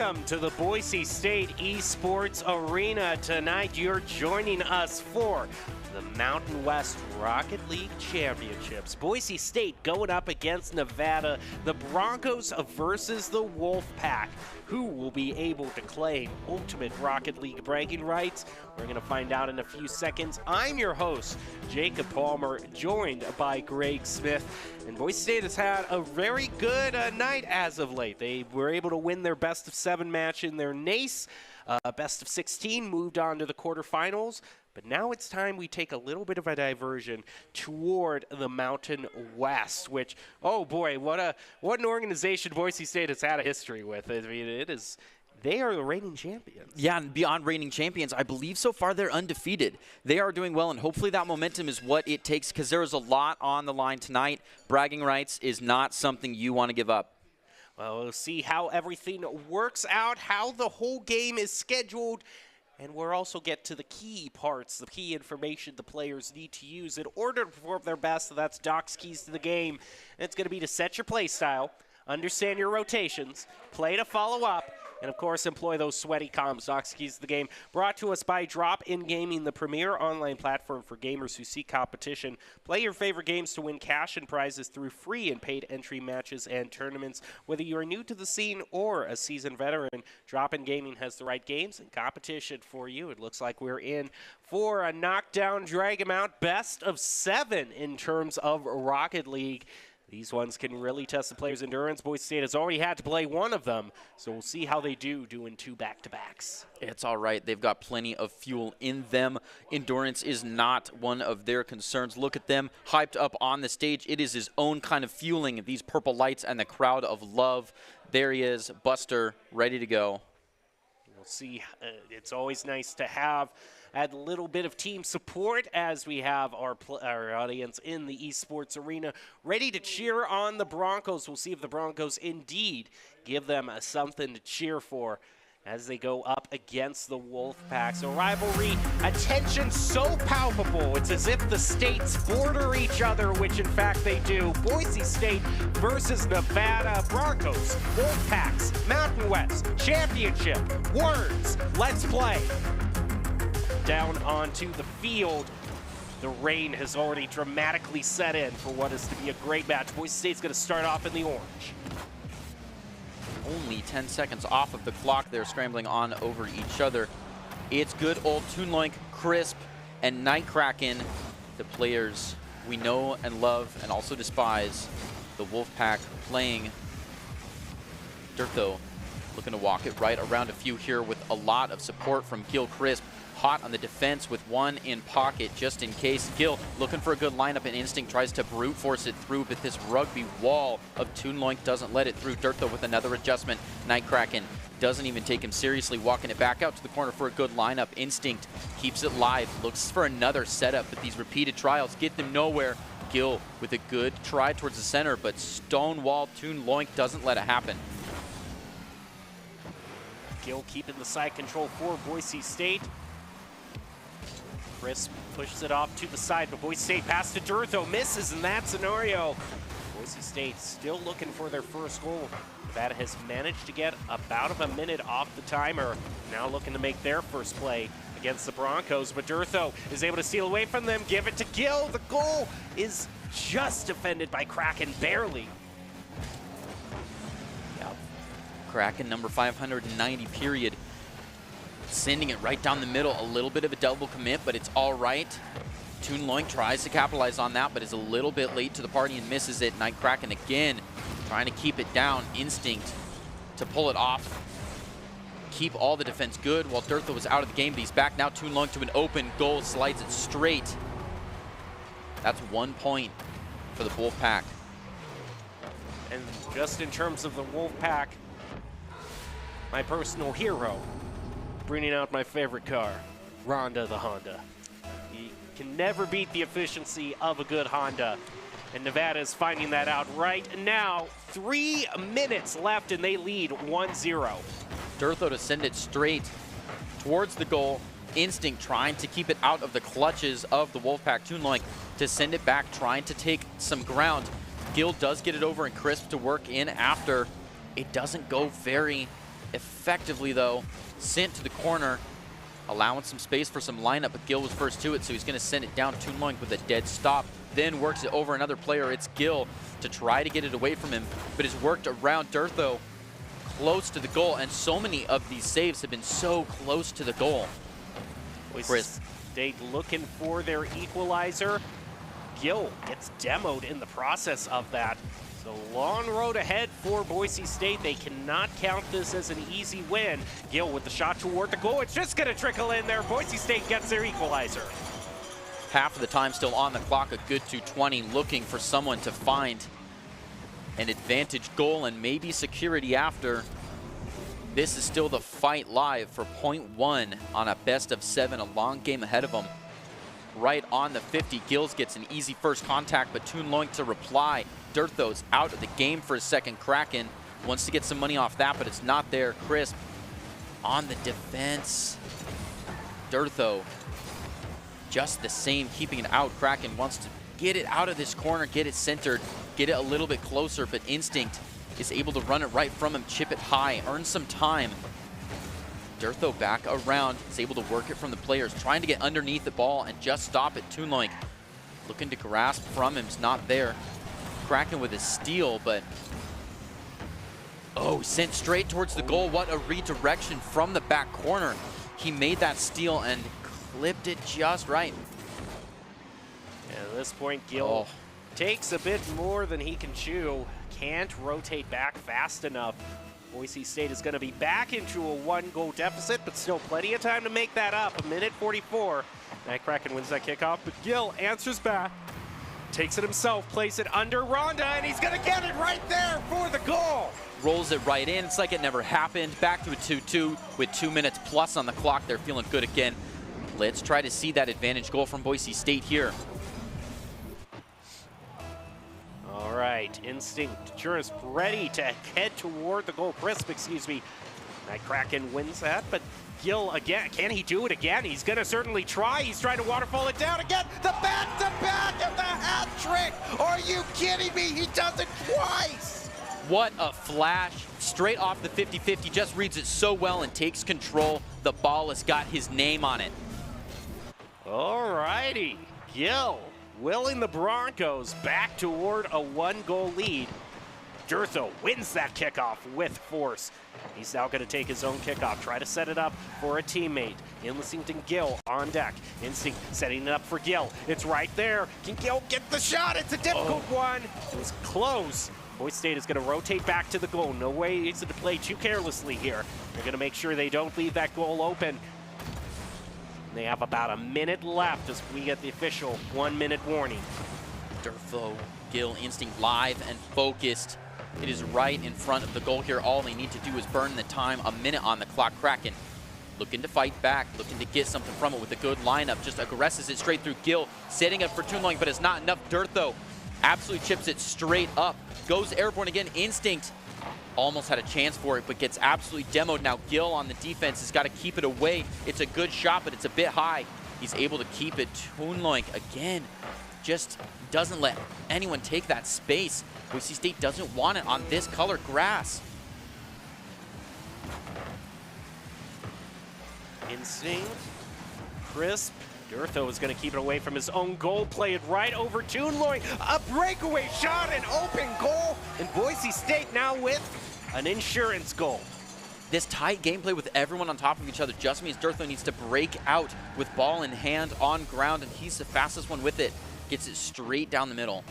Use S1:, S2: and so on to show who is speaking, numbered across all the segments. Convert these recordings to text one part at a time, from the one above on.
S1: Welcome to the Boise State Esports Arena. Tonight you're joining us for the Mountain West Rocket League Championships. Boise State going up against Nevada, the Broncos versus the Wolfpack. Who will be able to claim ultimate Rocket League bragging rights? We're going to find out in a few seconds. I'm your host, Jacob Palmer, joined by Greg Smith. And Boise State has had a very good night as of late. They were able to win their best-of-7 match in their NACE. Best-of-16 moved on to the quarterfinals. But now it's time we take a little bit of a diversion toward the Mountain West, which, oh boy, what an organization Boise State has had a history with. I mean, they are the reigning champions. Yeah, and beyond reigning champions, I believe so far they're undefeated. They are doing well, and hopefully that momentum is what it takes, because there is a lot on the line tonight. Bragging rights is not something you want to give up. Well, we'll see how everything works out, how the whole game is scheduled, and we'll also get to the key parts, the key information the players need to use in order to perform their best. So that's Doc's keys to the game. And it's going to be to set your play style, understand your rotations, play to follow up, and, of course, employ those sweaty comms. Doc's keys to the game brought to us by Drop In Gaming, the premier online platform for gamers who seek competition. Play your favorite games to win cash and prizes through free and paid entry matches and tournaments. Whether you are new to the scene or a seasoned veteran, Drop In Gaming has the right games and competition for you. It looks like we're in for a knockdown, drag 'em out, best-of-7 in terms of Rocket League. These ones can really test the player's endurance. Boise State has already had to play one of them, so we'll see how they do doing 2 back-to-backs. It's all right. They've got plenty of fuel in them. Endurance is not one of their concerns. Look at them hyped up on the stage. It is his own kind of fueling, these purple lights and the crowd of love. There he is, Buster, ready to go. We'll see. It's always nice to have a little bit of team support as we have our audience in the esports arena ready to cheer on the Broncos. We'll see if the Broncos indeed give them something to cheer for as they go up against the Wolfpack. So rivalry, attention so palpable. It's as if the states border each other, which in fact they do. Boise State versus Nevada. Broncos, Wolfpacks, Mountain West, championship, words, let's play. Down onto the field. The rain has already dramatically set in for what is to be a great match. Boise State's going to start off in the orange. Only 10 seconds off of the clock. They're scrambling on over each other. It's good old Toonloink, Crisp, and Nightkraken, the players we know and love and also despise. The Wolfpack playing Dirtho, looking to walk it right around a few here with a lot of support from Gil Crisp. Hot on the defense with one in pocket just in case. Gil looking for a good lineup, and Instinct tries to brute force it through, but this rugby wall of Toonloink doesn't let it through. Dirtho with another adjustment. Nightkraken doesn't even take him seriously, walking it back out to the corner for a good lineup. Instinct keeps it live, looks for another setup, but these repeated trials get them nowhere. Gil with a good try towards the center, but stonewall Toonloink doesn't let it happen. Gil keeping the side control for Boise State. Crisp pushes it off to the side, but Boise State pass to Dirtho, misses in that scenario. Boise State still looking for their first goal. Nevada has managed to get about a minute off the timer. Now looking to make their first play against the Broncos, but Dirtho is able to steal away from them, give it to Gil. The goal is just defended by Kraken, barely. Yep. Kraken number 590, period. Sending it right down the middle, a little bit of a double commit, but it's all right. Toonloink tries to capitalize on that, but is a little bit late to the party and misses it. Nightkraken again, trying to keep it down. Instinct to pull it off. Keep all the defense good while Dirtho was out of the game, but he's back now. Toonloink to an open goal, slides it straight. That's 1 point for the Wolfpack. And just in terms of the Wolfpack, my personal hero, bringing out my favorite car, Rhonda the Honda. You can never beat the efficiency of a good Honda, and Nevada is finding that out right now. 3 minutes left, and they lead 1-0. Dirtho to send it straight towards the goal. Instinct trying to keep it out of the clutches of the Wolfpack. Toonloink to send it back, trying to take some ground. Gil does get it over, and Crisp to work in after. It doesn't go very
S2: effectively, though, sent to the corner, allowing some space for some lineup, but Gil was first to it, so he's going to send it down Toon Link with a dead stop. Then works it over another player. It's Gil to try to get it away from him, but has worked around Durtho close to the goal, and so many of these saves have been so close to the goal.
S1: Boise State looking for their equalizer. Gil gets demoed in the process of that. So long road ahead for Boise State. They cannot count this as an easy win. Gil with the shot toward the goal. It's just going to trickle in there. Boise State gets their equalizer.
S2: Half of the time still on the clock, a good 2:20, looking for someone to find an advantage goal and maybe security after. This is still the fight live for .1 on a best of 7, a long game ahead of them. Right on the 50, Gills gets an easy first contact, but Toon Link to reply. Durtho's out of the game for a second. Kraken wants to get some money off that, but it's not there. Crisp on the defense. Durtho just the same, keeping it out. Kraken wants to get it out of this corner, get it centered, get it a little bit closer, but Instinct is able to run it right from him, chip it high, earn some time. Durtho back around, is able to work it from the players, trying to get underneath the ball and just stop it. Toon Link looking to grasp from him, is not there. Kraken with a steal, but oh, sent straight towards the goal. What a redirection from the back corner. He made that steal and clipped it just right.
S1: And at this point, Gil takes a bit more than he can chew. Can't rotate back fast enough. Boise State is going to be back into a 1-goal deficit, but still plenty of time to make that up. 1:44. That Kraken wins that kickoff, but Gil answers back. Takes it himself, plays it under Ronda, and he's going to get it right there for the goal.
S2: Rolls it right in. It's like it never happened. Back to a 2-2 with 2 minutes plus on the clock. They're feeling good again. Let's try to see that advantage goal from Boise State here.
S1: All right, Instinct just ready to head toward the goal. Crisp, excuse me. That Kraken wins that, but Gil again, can he do it again? He's gonna certainly try. He's trying to waterfall it down again. The back-to-back and the hat trick. Are you kidding me? He does it twice.
S2: What a flash. Straight off the 50-50, just reads it so well and takes control. The ball has got his name on it.
S1: All righty, Gil willing the Broncos back toward a 1-goal lead. Durtho wins that kickoff with force. He's now going to take his own kickoff, try to set it up for a teammate. Instinct and Gil on deck. Instinct setting it up for Gil. It's right there. Can Gil get the shot? It's a difficult one. It was close. Boise State is going to rotate back to the goal. No way to play too carelessly here. They're going to make sure they don't leave that goal open. They have about a minute left as we get the official 1-minute warning.
S2: Durtho, Gil, Instinct live and focused. It is right in front of the goal here. All they need to do is burn the time. A minute on the clock. Kraken looking to fight back, looking to get something from it with a good lineup. Just aggresses it straight through. Gil setting up for Toon Link, but it's not enough. Durtho absolutely chips it straight up. Goes airborne again. Instinct almost had a chance for it, but gets absolutely demoed. Now Gil on the defense has got to keep it away. It's a good shot, but it's a bit high. He's able to keep it. Toon Link again just doesn't let anyone take that space. Boise State doesn't want it on this color grass.
S1: Instinct, Crisp. Durtho is going to keep it away from his own goal, play it right over Toon Link. A breakaway shot, an open goal, and Boise State now with an insurance goal.
S2: This tight gameplay with everyone on top of each other just means Durtho needs to break out with ball in hand on ground, and he's the fastest one with it. Gets it straight down the middle.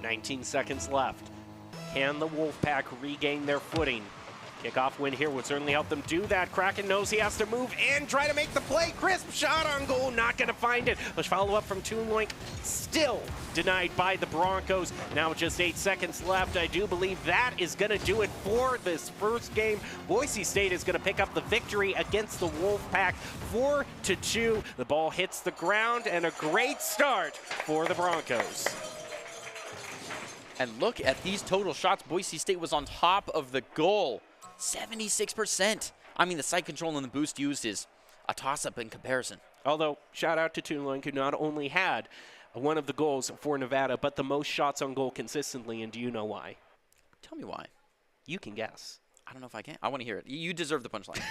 S1: 19 seconds left. Can the Wolfpack regain their footing? Kickoff win here would certainly help them do that. Kraken knows he has to move in, try to make the play. Crisp shot on goal, not going to find it. Let's follow up from Toon Link, still denied by the Broncos. Now just 8 seconds left. I do believe that is going to do it for this first game. Boise State is going to pick up the victory against the Wolfpack, 4-2. The ball hits the ground, and a great start for the Broncos.
S2: And look at these total shots. Boise State was on top of the goal. 76%. I mean, the side control and the boost used is a toss-up in comparison.
S1: Although, shout out to Toon Link, who not only had one of the goals for Nevada, but the most shots on goal consistently. And do you know why?
S2: Tell me why.
S1: You can guess.
S2: I don't know if I can. I want to hear it. You deserve the punchline.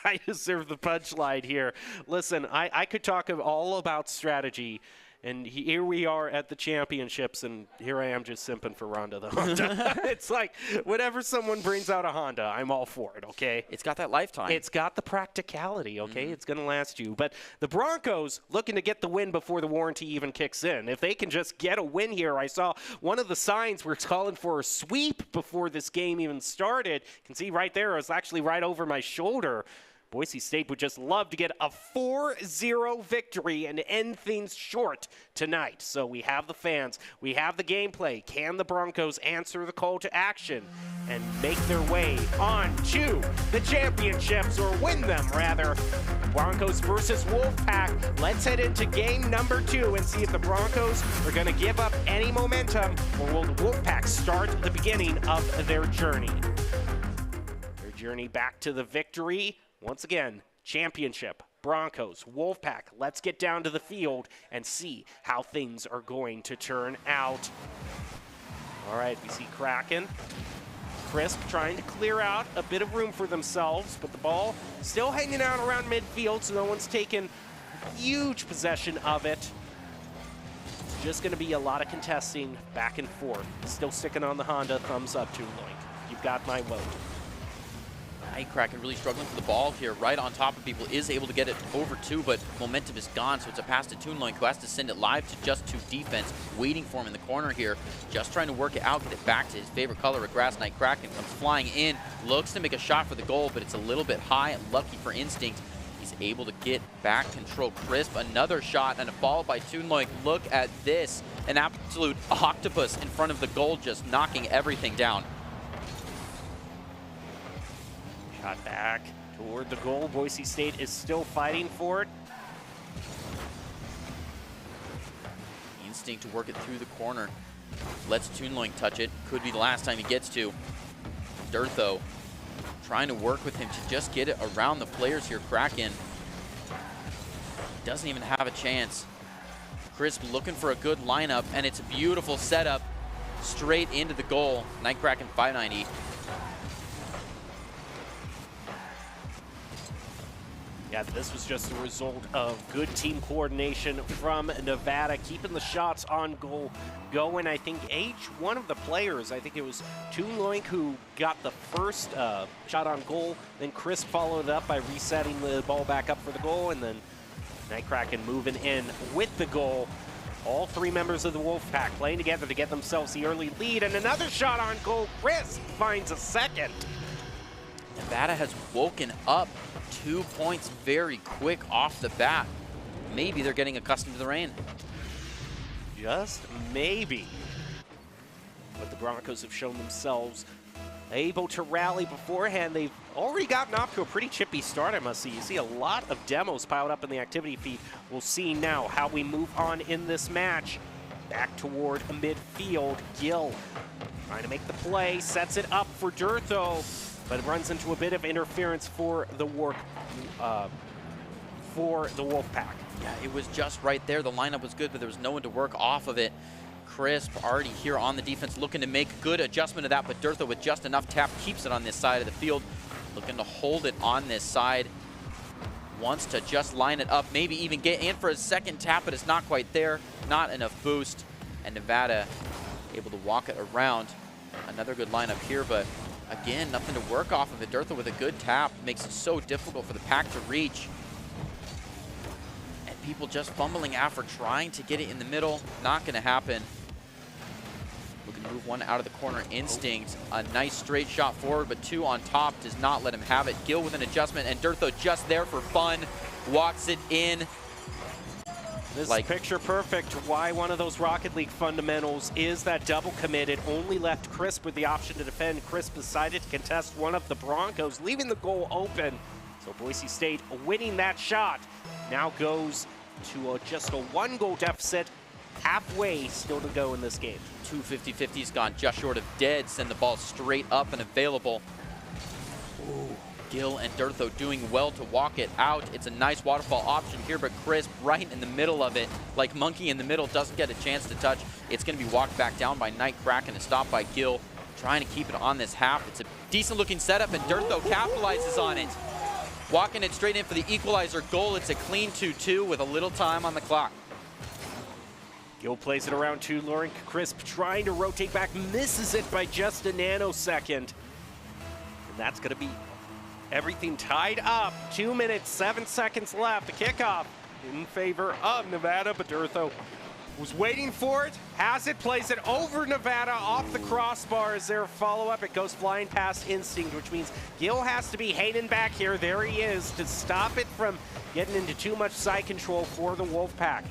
S1: I deserve the punchline here. Listen, I could talk all about strategy, and here we are at the championships, and here I am just simping for Honda, the Honda. It's like, whenever someone brings out a Honda, I'm all for it, okay?
S2: It's got that lifetime.
S1: It's got the practicality, okay? It's going to last you. But the Broncos looking to get the win before the warranty even kicks in. If they can just get a win here, I saw one of the signs were calling for a sweep before this game even started. You can see right there, it was actually right over my shoulder. Boise State would just love to get a 4-0 victory and end things short tonight. So we have the fans, we have the gameplay. Can the Broncos answer the call to action and make their way on to the championships, or win them rather? Broncos versus Wolfpack. Let's head into game number 2 and see if the Broncos are going to give up any momentum, or will the Wolfpack start the beginning of their journey. Their journey back to the victory. Once again, championship, Broncos, Wolfpack. Let's get down to the field and see how things are going to turn out. All right, we see Kraken. Crisp trying to clear out a bit of room for themselves, but the ball still hanging out around midfield, so no one's taken huge possession of it. It's just going to be a lot of contesting back and forth. Still sticking on the Honda. Thumbs up to Loink. You've got my vote.
S2: Kraken really struggling for the ball here, right on top of people, is able to get it over 2, but momentum is gone, so it's a pass to Toonloink, who has to send it live to just 2 defense, waiting for him in the corner here, just trying to work it out, get it back to his favorite color, a Grass Knight. Kraken comes flying in, looks to make a shot for the goal, but it's a little bit high, lucky for Instinct. He's able to get back control. Crisp, another shot, and a follow by Toonloink. Look at this, an absolute octopus in front of the goal, just knocking everything down.
S1: Shot back toward the goal. Boise State is still fighting for it.
S2: Instinct to work it through the corner. Lets Toonloink touch it. Could be the last time he gets to. Durtho trying to work with him to just get it around the players here. Kraken doesn't even have a chance. Crisp looking for a good lineup, and it's a beautiful setup straight into the goal. Night Kraken 590.
S1: Yeah, this was just a result of good team coordination from Nevada, keeping the shots on goal going. I think each one of the players, I think it was Toonloink who got the first shot on goal, then Chris followed it up by resetting the ball back up for the goal, and then Night Kraken moving in with the goal. All 3 members of the Wolfpack playing together to get themselves the early lead, and another shot on goal. Chris finds a second.
S2: Nevada has woken up. 2 points very quick off the bat. Maybe they're getting accustomed to the rain.
S1: Just maybe. But the Broncos have shown themselves able to rally beforehand. They've already gotten off to a pretty chippy start, I must say. You see a lot of demos piled up in the activity feed. We'll see now how we move on in this match. Back toward midfield. Gill trying to make the play, sets it up for Durtho, but it runs into a bit of interference for the Wolfpack.
S2: Yeah, it was just right there. The lineup was good, but there was no one to work off of it. Crisp already here on the defense, looking to make good adjustment of that, but Durtho with just enough tap keeps it on this side of the field, looking to hold it on this side. Wants to just line it up, maybe even get in for a second tap, but it's not quite there. Not enough boost, and Nevada able to walk it around. Another good lineup here, but again, nothing to work off of it. Durtho with a good tap makes it so difficult for the pack to reach. And people just fumbling after trying to get it in the middle. Not going to happen. Looking to move one out of the corner. Instinct, a nice straight shot forward, but 2 on top does not let him have it. Gill with an adjustment, and Durtho just there for fun. Walks it in.
S1: This is picture perfect why one of those Rocket League fundamentals is that double commit. It only left Crisp with the option to defend. Crisp decided to contest one of the Broncos, leaving the goal open. So Boise State winning that shot now goes to just a 1-goal deficit. Halfway still to go in this game.
S2: 2 50-50s gone just short of dead. Send the ball straight up and available. Ooh. Gill and Durtho doing well to walk it out. It's a nice waterfall option here, but Crisp right in the middle of it, like monkey in the middle, doesn't get a chance to touch. It's going to be walked back down by Night Kraken and stopped by Gill. trying to keep it on this half. It's a decent looking setup, and Dirtho capitalizes on it. Walking it straight in for the equalizer goal. It's a clean 2-2 with a little time on the clock.
S1: Gill plays it around to Lauren Crisp, trying to rotate back, misses it by just a nanosecond. And that's going to be everything tied up. 2 minutes, 7 seconds left. The kickoff in favor of Nevada, but Dirtho was waiting for it, has it, plays it over Nevada off the crossbar. Is there a follow-up? It goes flying past Instinct, which means Gill has to be hanging back here. There he is to stop it from getting into too much side control for the Wolfpack.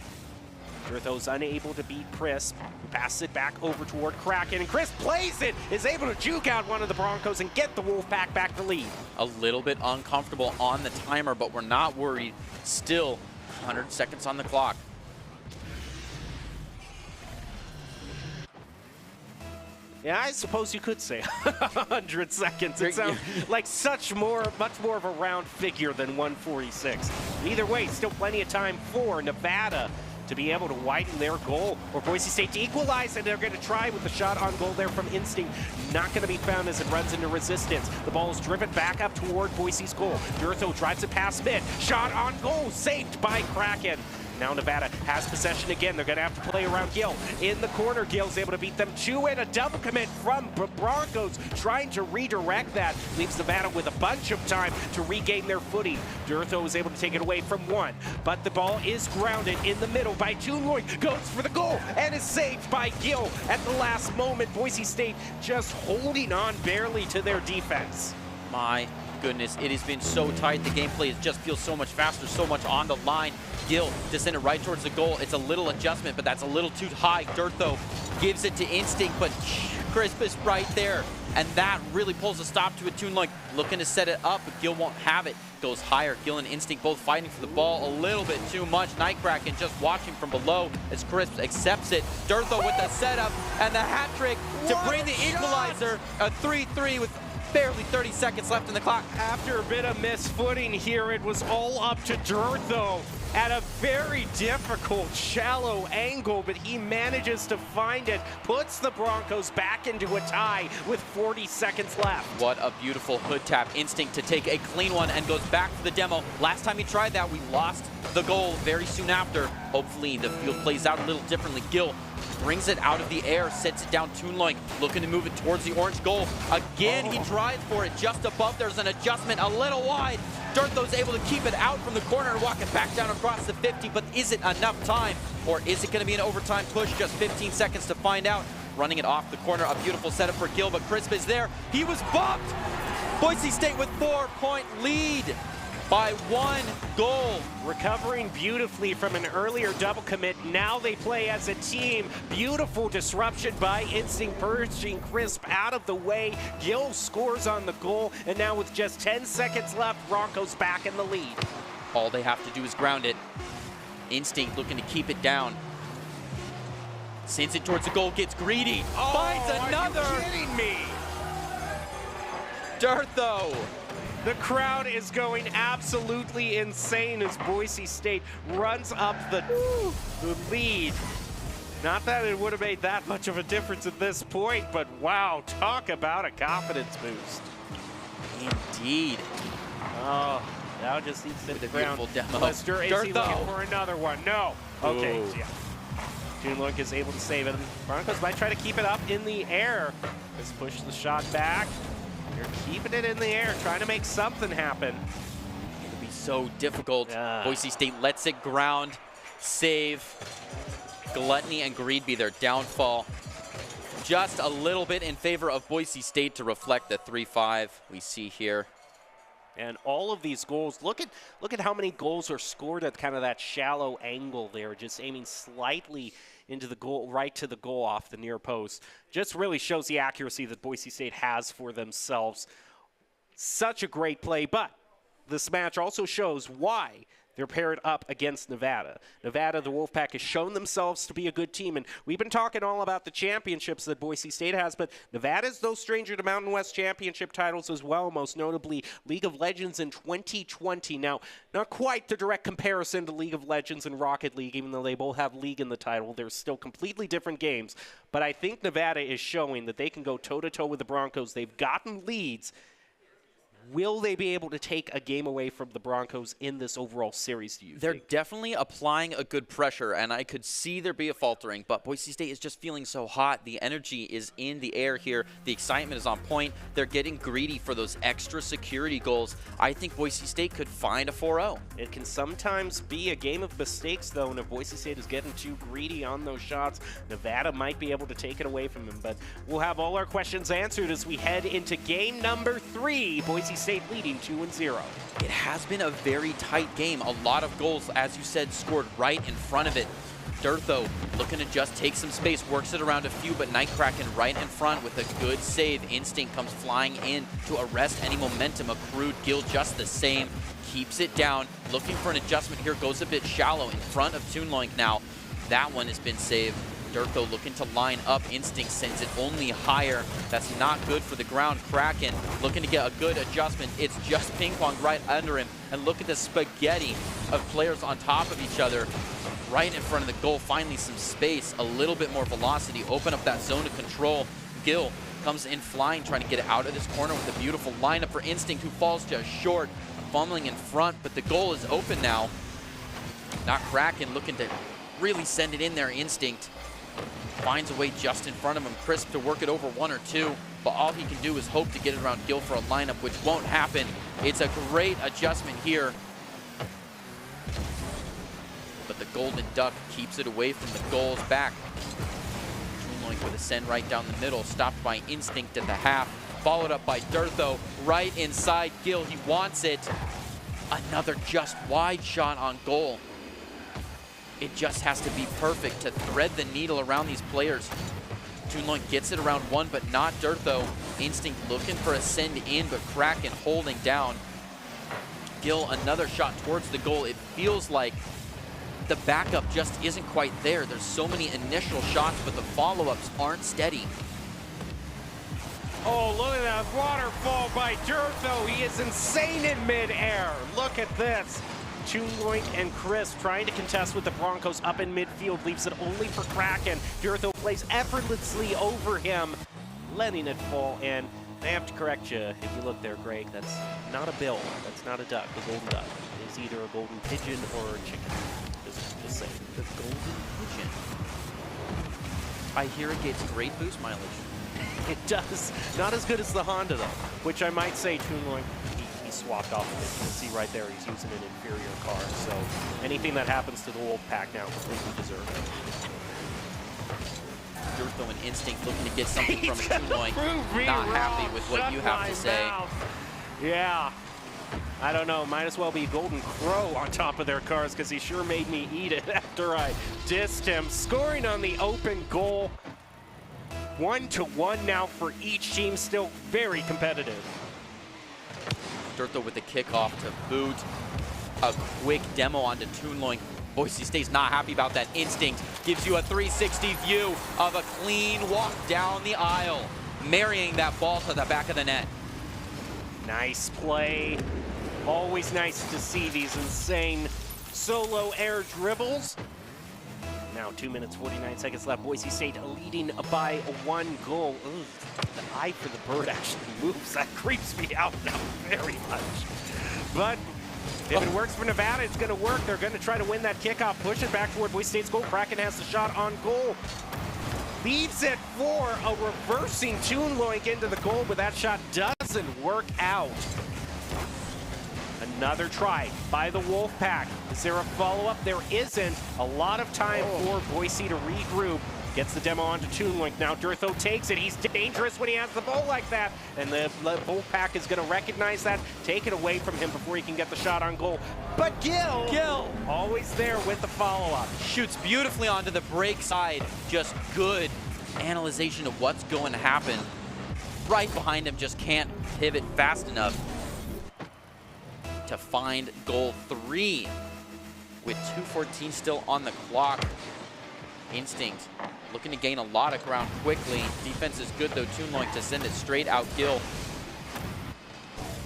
S1: Dirtho's unable to beat Crisp, passes it back over toward Kraken, and Crisp plays it, is able to juke out one of the Broncos and get the Wolfpack back to lead.
S2: A little bit uncomfortable on the timer, but we're not worried. Still 100 seconds on the clock.
S1: Yeah, I suppose you could say 100 seconds. It sounds like much more of a round figure than 146. Either way, still plenty of time for Nevada to be able to widen their goal, or Boise State to equalize, and they're going to try with the shot on goal there from Instinct. Not going to be found as it runs into resistance. The ball is driven back up toward Boise's goal. Dirtho drives it past mid. Shot on goal, saved by Kraken. Now Nevada has possession again. They're going to have to play around Gill. In the corner, Gill's able to beat them 2 in a double commit from Broncos, trying to redirect that. Leaves Nevada with a bunch of time to regain their footing. Dirtho is able to take it away from 1, but the ball is grounded in the middle by Toonloy. Goes for the goal and is saved by Gill at the last moment. Boise State just holding on barely to their defense.
S2: My goodness, it has been so tight. The gameplay just feels so much faster, so much on the line. Gill to send it right towards the goal. It's a little adjustment, but that's a little too high. Dirtho gives it to Instinct, but Crisp is right there. And that really pulls a stop to a Toonloy. Looking to set it up, but Gill won't have it. Goes higher. Gill and Instinct both fighting for the ball a little bit too much. Nightcracken just watching from below as Crisp accepts it. Dirtho with the setup and the hat trick to bring the equalizer. A 3-3 with barely 30 seconds left in the clock.
S1: After a bit of misfooting here, it was all up to Dirtho at a very difficult, shallow angle, but he manages to find it, puts the Broncos back into a tie with 40 seconds left.
S2: What a beautiful hood tap. Instinct to take a clean one and goes back for the demo. Last time he tried that, we lost the goal very soon after. Hopefully the field plays out a little differently. Gill brings it out of the air, sets it down. Toonloy looking to move it towards the orange goal. Again, he tries for it just above. There's an adjustment a little wide. Dirtho's able to keep it out from the corner and walk it back down across the 50, but is it enough time? Or is it going to be an overtime push? Just 15 seconds to find out. Running it off the corner, a beautiful setup for Gill, but Crisp is there. He was bumped. Boise State with 4-point lead by 1 goal.
S1: Recovering beautifully from an earlier double commit. Now they play as a team. Beautiful disruption by Instinct, pushing Crisp out of the way. Gill scores on the goal, and now with just 10 seconds left, Broncos back in the lead.
S2: All they have to do is ground it. Instinct looking to keep it down. Sends it towards the goal, gets greedy. Finds another.
S1: Are you kidding me?
S2: Dirtho.
S1: The crowd is going absolutely insane as Boise State runs up the lead. Not that it would have made that much of a difference at this point, but wow, talk about a confidence boost.
S2: Indeed.
S1: Oh, now just needs to hit the ground.
S2: Demo.
S1: Lester, is he looking for another one? No. Okay,
S2: Ooh.
S1: yeah. Toonloy is able to save it. Broncos might try to keep it up in the air. Let's push the shot back. You're keeping it in the air, trying to make something happen.
S2: It'll be so difficult. Boise State lets it ground, save. Gluttony and greed be their downfall. Just a little bit in favor of Boise State to reflect the 3-5 we see here.
S1: And all of these goals, look at how many goals are scored at kind of that shallow angle there, just aiming slightly into the goal, right to the goal off the near post. Just really shows the accuracy that Boise State has for themselves. Such a great play, but this match also shows why they're paired up against Nevada. Nevada, the Wolfpack, has shown themselves to be a good team, and we've been talking all about the championships that Boise State has, but Nevada's no stranger to Mountain West championship titles as well, most notably League of Legends in 2020. Now, not quite the direct comparison to League of Legends and Rocket League, even though they both have League in the title. They're still completely different games, but I think Nevada is showing that they can go toe-to-toe with the Broncos. They've gotten leads. Will they be able to take a game away from the Broncos in this overall series, do you think?
S2: They're definitely applying a good pressure, and I could see there be a faltering, but Boise State is just feeling so hot. The energy is in the air here. The excitement is on point. They're getting greedy for those extra security goals. I think Boise State could find a 4-0.
S1: It can sometimes be a game of mistakes, though, and if Boise State is getting too greedy on those shots, Nevada might be able to take it away from them. But we'll have all our questions answered as we head into game number 3. Boise State leading 2-0.
S2: It has been a very tight game. A lot of goals, as you said, scored right in front of it. Durtho looking to just take some space, works it around a few, but Nightkraken right in front with a good save. Instinct comes flying in to arrest any momentum accrued. Gill just the same, keeps it down, looking for an adjustment here, goes a bit shallow in front of Toonloink now. That one has been saved. Durtho looking to line up. Instinct sends it only higher. That's not good for the ground. Kraken looking to get a good adjustment. It's just ping pong right under him. And look at the spaghetti of players on top of each other. Right in front of the goal. Finally some space, a little bit more velocity. Open up that zone of control. Gill comes in flying, trying to get it out of this corner with a beautiful lineup for Instinct, who falls just short. Fumbling in front, but the goal is open now. Not Kraken looking to really send it in there. Instinct finds a way just in front of him. Crisp to work it over 1 or 2, but all he can do is hope to get it around Gill for a lineup, which won't happen. It's a great adjustment here, but the Golden Duck keeps it away from the goals. Back Toonloink with a send right down the middle, stopped by Instinct at the half, followed up by Durtho right inside Gill. He wants it. Another just wide shot on goal. It just has to be perfect to thread the needle around these players. Toonloink gets it around 1, but not Durtho. Instinct looking for a send in, but Kraken holding down. Gill, another shot towards the goal. It feels like the backup just isn't quite there. There's so many initial shots, but the follow-ups aren't steady.
S1: Oh, look at that waterfall by Durtho. He is insane in midair. Look at this. Toonloink and Chris trying to contest with the Broncos up in midfield, leaves it only for Kraken. Durtho plays effortlessly over him, letting it fall, and I have to correct you. If you look there, Greg, that's not a bill. That's not a duck, a golden duck. It is either a golden pigeon or a chicken. Just saying.
S2: The golden pigeon. I hear it gets great boost mileage.
S1: It does. Not as good as the Honda, though, which I might say Toonloink swapped off of it. You can see right there he's using an inferior car. So anything that happens to the Wolfpack now completely deserved it.
S2: Durtho and Instinct looking to get something from Toonloink. Not happy with what you have to say.
S1: Yeah. I don't know. Might as well be Golden Crow on top of their cars because he sure made me eat it after I dissed him. Scoring on the open goal. 1-1 now for each team. Still very competitive.
S2: Durtho with the kickoff to boot. A quick demo onto Toonloink. Boise State's not happy about that. Instinct gives you a 360 view of a clean walk down the aisle, marrying that ball to the back of the net.
S1: Nice play. Always nice to see these insane solo air dribbles. Now 2 minutes, 49 seconds left. Boise State leading by 1 goal. Ugh, the eye for the bird actually moves. That creeps me out now very much. But if it works for Nevada, it's going to work. They're going to try to win that kickoff, push it back toward Boise State's goal. Kraken has the shot on goal. Leads it for a reversing Toonloink into the goal, but that shot doesn't work out. Another try by the Wolfpack. Is there a follow-up? There isn't. A lot of time for Boise to regroup. Gets the demo onto Toonloink. Now Durtho takes it. He's dangerous when he has the ball like that. And the Wolfpack is going to recognize that, take it away from him before he can get the shot on goal. But Gill, always there with the follow-up.
S2: Shoots beautifully onto the break side. Just good analyzation of what's going to happen. Right behind him, just can't pivot fast enough to find goal 3 with 2:14 still on the clock. Instinct looking to gain a lot of ground quickly. Defense is good though. Toonloink to send it straight out Gil.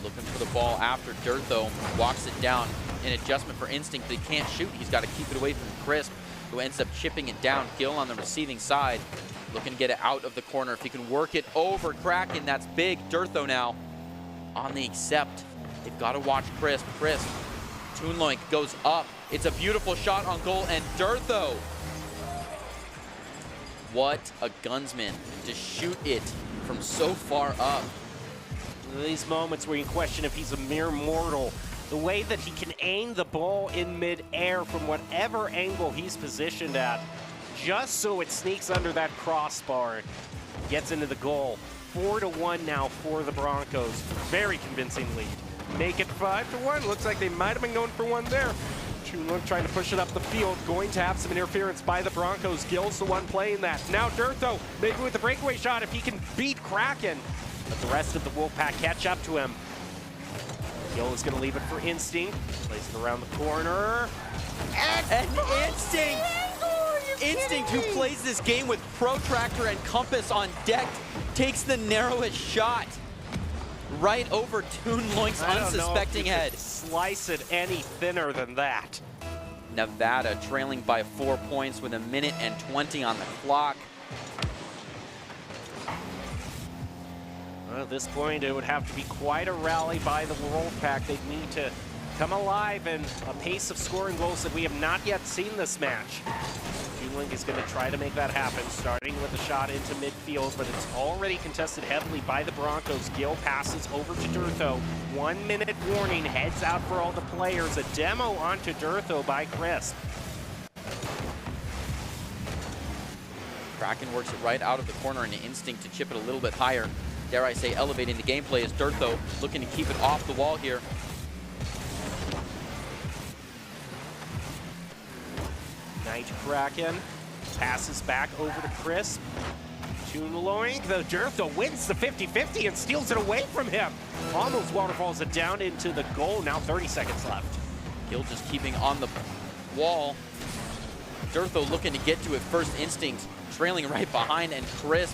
S2: Looking for the ball after Dirt though. Walks it down. An adjustment for Instinct, but he can't shoot. He's got to keep it away from Crisp, who ends up chipping it down. Gil on the receiving side. Looking to get it out of the corner. If he can work it over Kraken, that's big. Dirt though now on the accept. They've got to watch Crisp. Crisp. Toonloink goes up. It's a beautiful shot on goal, and Dirt though. What a gunsman to shoot it from so far up.
S1: These moments where you question if he's a mere mortal. The way that he can aim the ball in mid-air from whatever angle he's positioned at, just so it sneaks under that crossbar, gets into the goal. 4-1 now for the Broncos. Very convincing lead. Make it 5-1. Looks like they might have been going for one there. Toonloink trying to push it up the field. Going to have some interference by the Broncos. Gil's the one playing that. Now Dirt though, maybe with the breakaway shot if he can beat Kraken. But the rest of the Wolfpack catch up to him. Gil is going to leave it for Instinct. Plays it around the corner.
S2: And Instinct! Instinct, who plays this game with protractor and compass on deck, takes the narrowest shot right over Toonloink's unsuspecting head.
S1: Slice it any thinner than that.
S2: Nevada trailing by 4 points with 1:20 on the clock.
S1: Well, at this point, it would have to be quite a rally by the Wolfpack. They'd need to come alive in a pace of scoring goals that we have not yet seen this match. Toonloink is going to try to make that happen, starting with a shot into midfield, but it's already contested heavily by the Broncos. Gil passes over to Durtho. 1 minute warning, heads out for all the players. A demo onto Durtho by Crisp.
S2: Kraken works it right out of the corner, and an Instinct to chip it a little bit higher. Dare I say, elevating the gameplay is Durtho looking to keep it off the wall here.
S1: Night Kraken passes back over to Crisp. Toonloink, though Durtho wins the 50-50 and steals it away from him. Almost waterfalls it down into the goal. Now 30 seconds left.
S2: Gil just keeping on the wall. Durtho looking to get to it. First Instinct trailing right behind, and Crisp.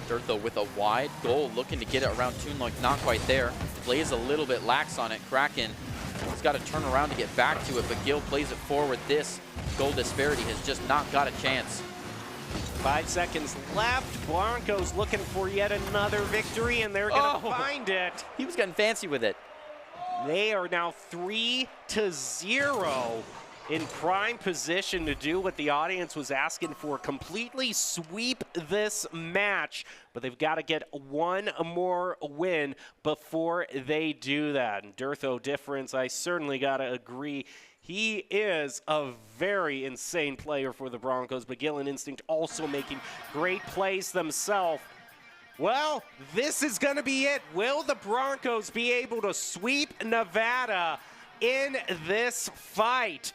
S2: Durtho with a wide goal, looking to get it around Toonloink, not quite there. Plays a little bit lax on it. Kraken has got to turn around to get back to it, but Gil plays it forward. This goal disparity has just not got a chance.
S1: 5 seconds left. Broncos looking for yet another victory, and they're going to find it.
S2: He was getting fancy with it.
S1: They are now 3-0 in prime position to do what the audience was asking for. Completely sweep this match, but they've got to get one more win before they do that. And Durtho difference, I certainly got to agree. He is a very insane player for the Broncos, but Gil and Instinct also making great plays themselves. Well, this is going to be it. Will the Broncos be able to sweep Nevada in this fight?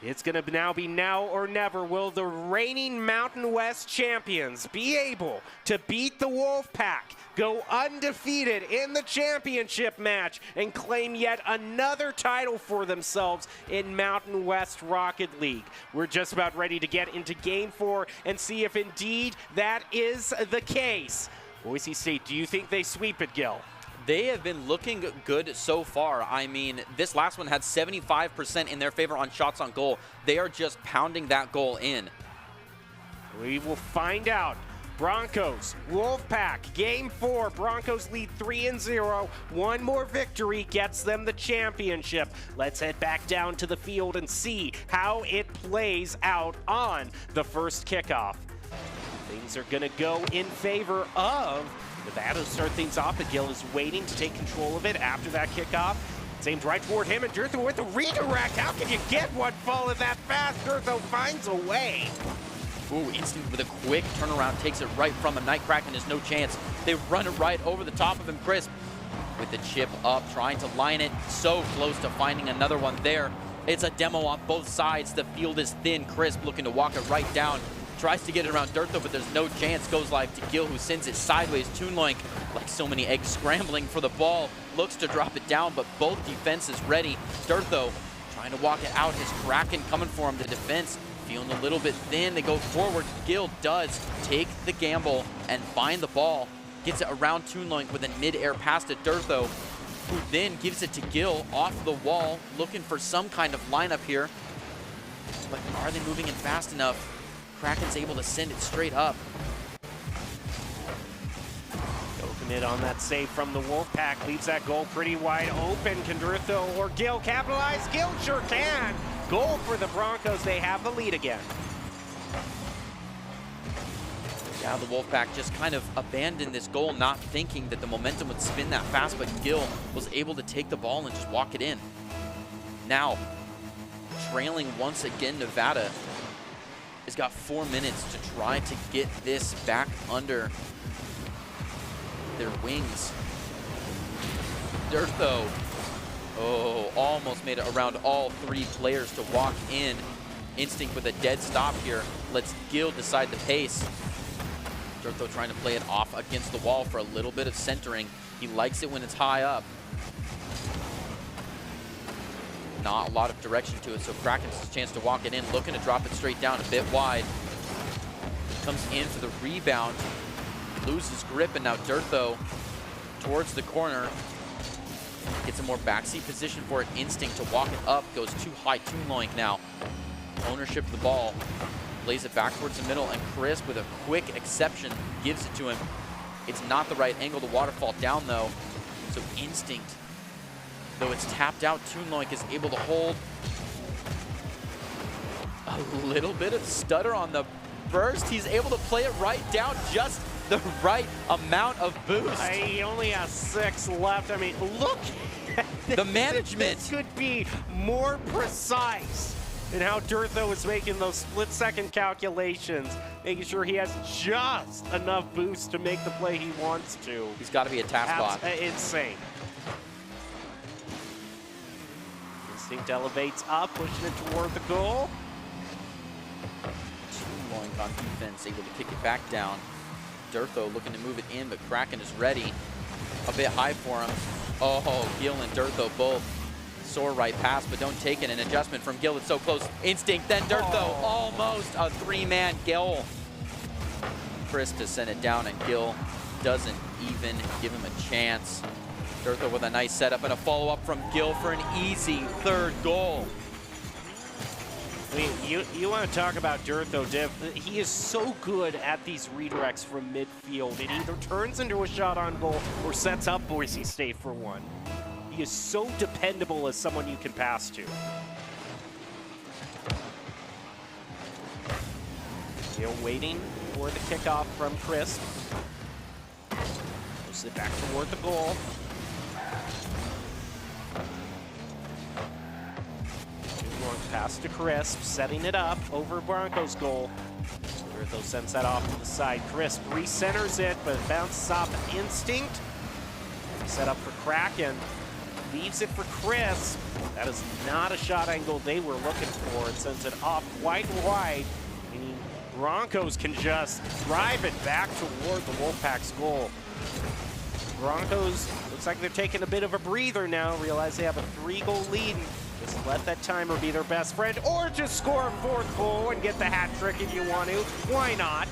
S1: It's going to now be now or never. Will the reigning Mountain West champions be able to beat the Wolfpack, go undefeated in the championship match, and claim yet another title for themselves in Mountain West Rocket League? We're just about ready to get into Game 4 and see if indeed that is the case. Boise State, do you think they sweep it, Gil?
S2: They have been looking good so far. I mean, this last one had 75% in their favor on shots on goal. They are just pounding that goal in.
S1: We will find out. Broncos, Wolfpack, Game 4. Broncos lead 3-0. One more victory gets them the championship. Let's head back down to the field and see how it plays out on the first kickoff. Things are going to go in favor of Nevada to start things off, but Gil is waiting to take control of it after that kickoff. It's aimed right toward him, and Durtho with the redirect. How can you get one falling that fast? Durtho finds a way.
S2: Ooh, Instinct with a quick turnaround, takes it right from him. Night Kraken has no chance. They run it right over the top of him. Crisp with the chip up, trying to line it. So close to finding another one there. It's a demo on both sides. The field is thin. Crisp looking to walk it right down. Tries to get it around Durtho, but there's no chance. Goes live to Gil, who sends it sideways. Toonloink, like so many eggs, scrambling for the ball. Looks to drop it down, but both defenses ready. Durtho Trying to walk it out. His Kraken coming for him. The defense feeling a little bit thin. They go forward. Gil does take the gamble and find the ball. Gets it around Toonloink with a mid-air pass to Durtho, who then gives it to Gil off the wall, looking for some kind of lineup here. But are they moving in fast enough? Kraken's able to send it straight up.
S1: Go commit on that save from the Wolfpack. Leaves that goal pretty wide open. Can Durtho or Gil capitalize? Gil sure can. Goal for the Broncos. They have the lead again.
S2: Yeah, the Wolfpack just kind of abandoned this goal, not thinking that the momentum would spin that fast, but Gil was able to take the ball and just walk it in. Now, trailing once again, Nevada has got 4 minutes to try to get this back under their wings. Durtho, oh, almost made it around all 3 players to walk in. Instinct with a dead stop here. Lets Gil decide the pace. Durtho trying to play it off against the wall for a little bit of centering. He likes it when it's high up. Not a lot of direction to it, so Kraken's a chance to walk it in, looking to drop it straight down a bit wide. Comes in for the rebound, loses grip, and now Durtho towards the corner. Gets a more backseat position for it. Instinct to walk it up, goes too high. Toonloink now. Ownership of the ball. Lays it back towards the middle, and Crisp, with a quick exception, gives it to him. It's not the right angle to waterfall down, though. So Instinct, though it's tapped out, Toonloink is able to hold. A little bit of stutter on the burst. He's able to play it right down, just the right amount of boost.
S1: He only has 6 left. I mean, look at
S2: the management.
S1: This could be more precise in how Durtho is making those split-second calculations, making sure he has just enough boost to make the play he wants to.
S2: He's got to be a task bot.
S1: Insane. Instinct elevates up, pushing it toward the goal.
S2: Toonloink on defense, able to kick it back down. Durtho looking to move it in, but Kraken is ready. A bit high for him. Oh, Gil and Durtho both. Soar right pass, but don't take it. An adjustment from Gil. It's so close. Instinct, then Durtho. Almost a 3-man goal. Chris to send it down, and Gil doesn't even give him a chance. Durtho with a nice setup and a follow-up from Gil for an easy 3rd goal.
S1: You want to talk about Durtho, Div. He is so good at these redirects from midfield. It either turns into a shot on goal or sets up Boise State for one. He is so dependable as someone you can pass to. Gil waiting for the kickoff from Crisp. Push it back toward the goal. Pass to Crisp, setting it up over Broncos goal. Durtho sends that off to the side. Crisp recenters it, but it bounces off Instinct. Set up for Kraken. Leaves it for Crisp. That is not a shot angle they were looking for. It sends it off quite wide. Meaning Broncos can just drive it back toward the Wolfpack's goal. Broncos, looks like they're taking a bit of a breather now. Realize they have a 3-goal lead. Just let that timer be their best friend, or just score a 4th goal and get the hat trick if you want to. Why not?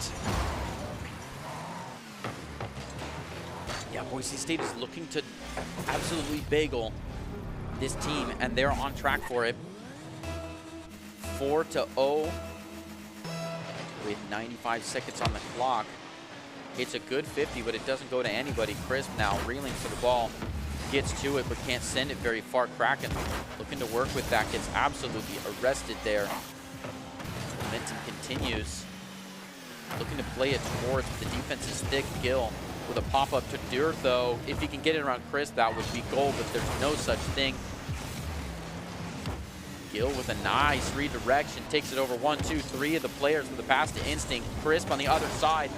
S2: Yeah, Boise State is looking to absolutely bagel this team, and they're on track for it. 4-0 with 95 seconds on the clock. It's a good 50, but it doesn't go to anybody. Crisp now reeling for the ball. Gets to it, but can't send it very far. Kraken looking to work with that, gets absolutely arrested there. Momentum continues. Looking to play it towards, but the defense is thick. Gil with a pop-up to Durtho. If he can get it around Crisp, that would be goal, but there's no such thing. Gil with a nice redirection, takes it over 1, 2, 3 of the players with a pass to Instinct. Crisp on the other side.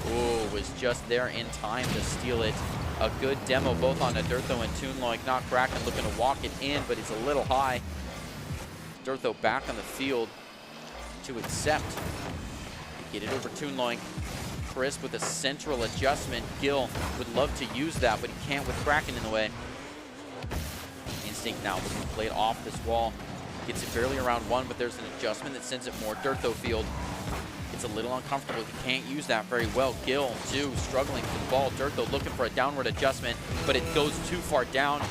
S2: Oh, was just there in time to steal it. A good demo both on Durtho and Toonloink. Not Kraken looking to walk it in, but it's a little high. Durtho back on the field to accept. Get it over Toonloink. Crisp with a central adjustment. Gil would love to use that, but he can't with Kraken in the way. Instinct now looking to play it off this wall. Gets it barely around one, but there's an adjustment that sends it more. Dirtho field. It's a little uncomfortable. He can't use that very well. Gill, too, struggling for the ball. Dirtho looking for a downward adjustment, but it goes too far down.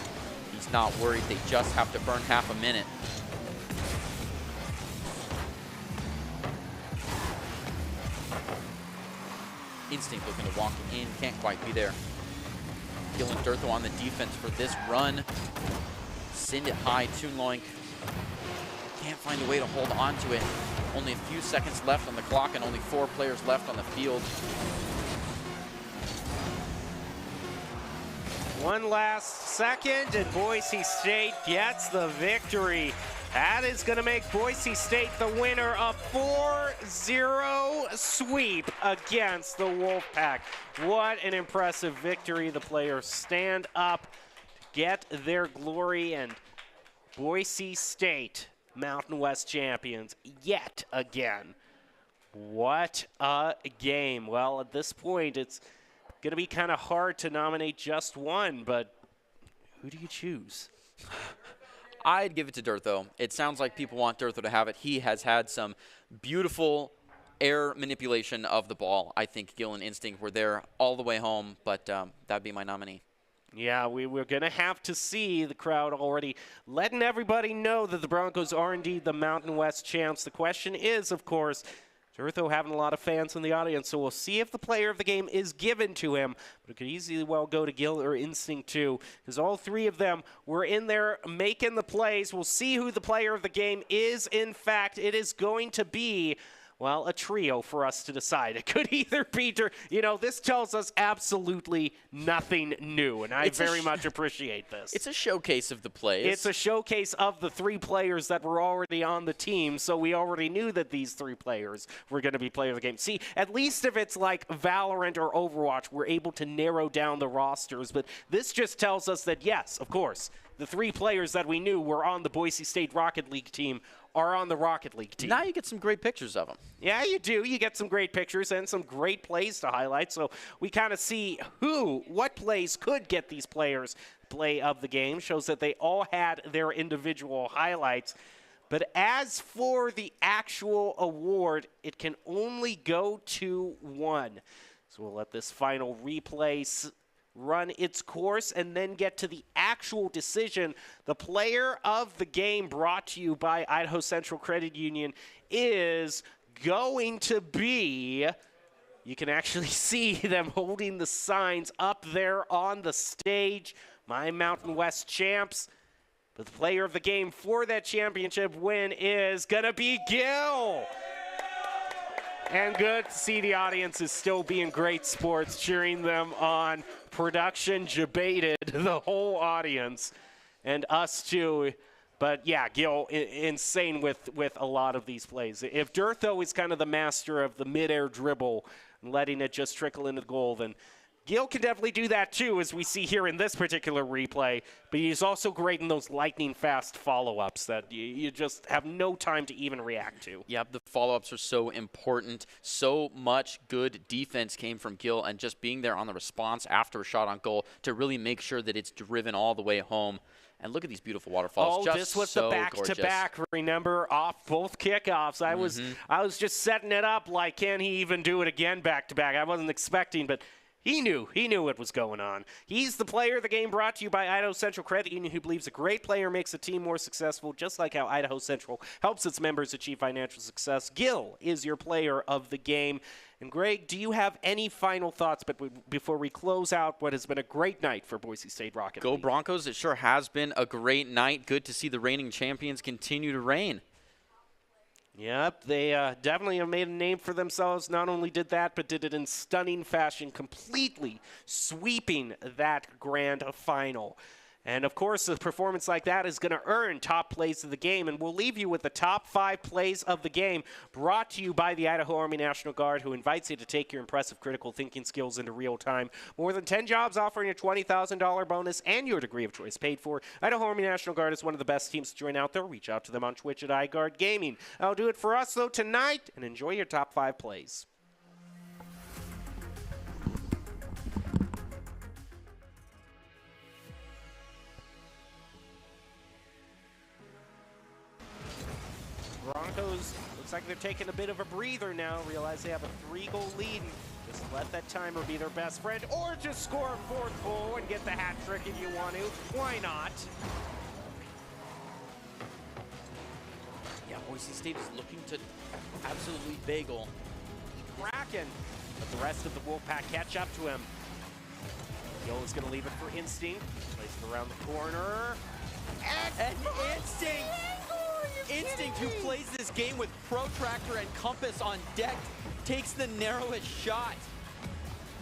S2: He's not worried. They just have to burn half a minute. Instinct looking to walk in. Can't quite be there. Gill and Dirtho on the defense for this run. Send it high. Toonloink can't find a way to hold on to it. Only a few seconds left on the clock and only 4 players left on the field.
S1: One last second, and Boise State gets the victory. That is going to make Boise State the winner, a 4-0 sweep against the Wolfpack. What an impressive victory. The players stand up, get their glory, and Boise State, Mountain West champions yet again. What a game. Well, at this point, it's going to be kind of hard to nominate just one, but who do you choose?
S2: I'd give it to Dirtho. It sounds like people want Dirtho to have it. He has had some beautiful air manipulation of the ball. I think Gill and Instinct were there all the way home, but that'd be my nominee.
S1: Yeah, we're going to have to see. The crowd already letting everybody know that the Broncos are indeed the Mountain West champs. The question is, of course, Dirtho having a lot of fans in the audience, so we'll see if the player of the game is given to him. But it could easily well go to Gill or Instinct too, because all 3 of them were in there making the plays. We'll see who the player of the game is. In fact, it is going to be, well, a trio for us to decide. It could either be, this tells us absolutely nothing new, and I very much appreciate this.
S2: It's a showcase of the plays.
S1: It's a showcase of the 3 players that were already on the team, so we already knew that these 3 players were going to be player of the game. See, at least if it's like Valorant or Overwatch, we're able to narrow down the rosters, but this just tells us that, yes, of course, the 3 players that we knew were on the Boise State Rocket League team are on the Rocket League team.
S2: Now you get some great pictures of them.
S1: Yeah, you do. You get some great pictures and some great plays to highlight. So we kind of see what plays could get these players play of the game. Shows that they all had their individual highlights. But as for the actual award, it can only go to one. So we'll let this final replay run its course and then get to the actual decision. The player of the game, brought to you by Idaho Central Credit Union, is going to be, you can actually see them holding the signs up there on the stage, my Mountain West champs. But the player of the game for that championship win is going to be Gill. And good to see the audience is still being great sports, cheering them on. Production debated the whole audience, and us too. But yeah, Gill, insane with a lot of these plays. If Dirtho is kind of the master of the mid-air dribble and letting it just trickle into the goal, then Gill can definitely do that too, as we see here in this particular replay. But he's also great in those lightning-fast follow-ups that you just have no time to even react to.
S2: Yep, the follow-ups are so important. So much good defense came from Gill, and just being there on the response after a shot on goal to really make sure that it's driven all the way home. And look at these beautiful waterfalls.
S1: Oh,
S2: just
S1: this was
S2: so
S1: the back-to-back, remember, off both kickoffs. I was just setting it up like, can he even do it again back-to-back? I wasn't expecting, but he knew what was going on. He's the player of the game, brought to you by Idaho Central Credit Union, who believes a great player makes a team more successful, just like how Idaho Central helps its members achieve financial success. Gill is your player of the game. And Greg, do you have any final thoughts before we close out what has been a great night for Boise State Rocket League?
S2: Go Broncos. It sure has been a great night. Good to see the reigning champions continue to reign.
S1: Yep, they definitely have made a name for themselves. Not only did that, but did it in stunning fashion, completely sweeping that grand final. And, of course, a performance like that is going to earn top plays of the game. And we'll leave you with the top 5 plays of the game, brought to you by the Idaho Army National Guard, who invites you to take your impressive critical thinking skills into real time. More than 10 jobs offering a $20,000 bonus and your degree of choice paid for. Idaho Army National Guard is one of the best teams to join out there. Reach out to them on Twitch at iGuard Gaming. That'll do it for us, though, tonight. And enjoy your top 5 plays. Durthos looks like they're taking a bit of a breather now. Realize they have a 3-goal lead. Just let that timer be their best friend, or just score a 4th goal and get the hat trick if you want to. Why not?
S2: Yeah, Boise State is looking to absolutely bagel
S1: Kraken, but the rest of the Wolfpack catch up to him. Gill is going to leave it for Instinct. Plays it around the corner.
S2: And Instinct, who plays this game with protractor and compass on deck, takes the narrowest shot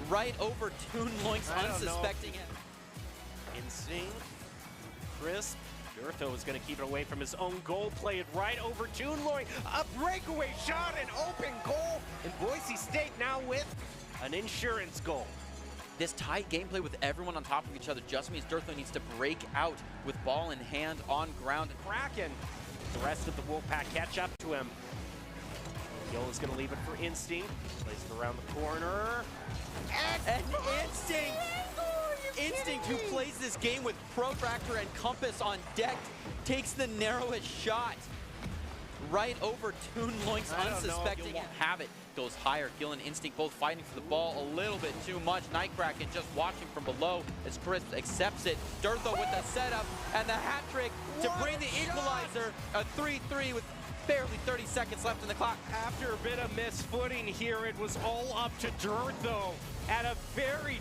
S2: right over Toon Loink's unsuspecting it.
S1: Instinct, crisp. Durtho is going to keep it away from his own goal, play it right over Toon Loink. A breakaway shot, an open goal, and Boise State now with an insurance goal.
S2: This tight gameplay with everyone on top of each other just means Durtho needs to break out with ball in hand on ground.
S1: Kraken, the rest of the Wolfpack catch up to him. Gill is going to leave it for Instinct. Plays it around the corner.
S2: And Instinct, who plays this game with protractor and compass on deck, takes the narrowest shot right over Toon Loink's unsuspecting it. Have it. Goes higher. Gill and Instinct both fighting for the ball a little bit too much. Nightcracken just watching from below as Crisp accepts it. Durtho with the setup and the hat trick to bring the equalizer. A 3-3 with barely 30 seconds left in the clock.
S1: After a bit of misfooting here, it was all up to Durtho at a very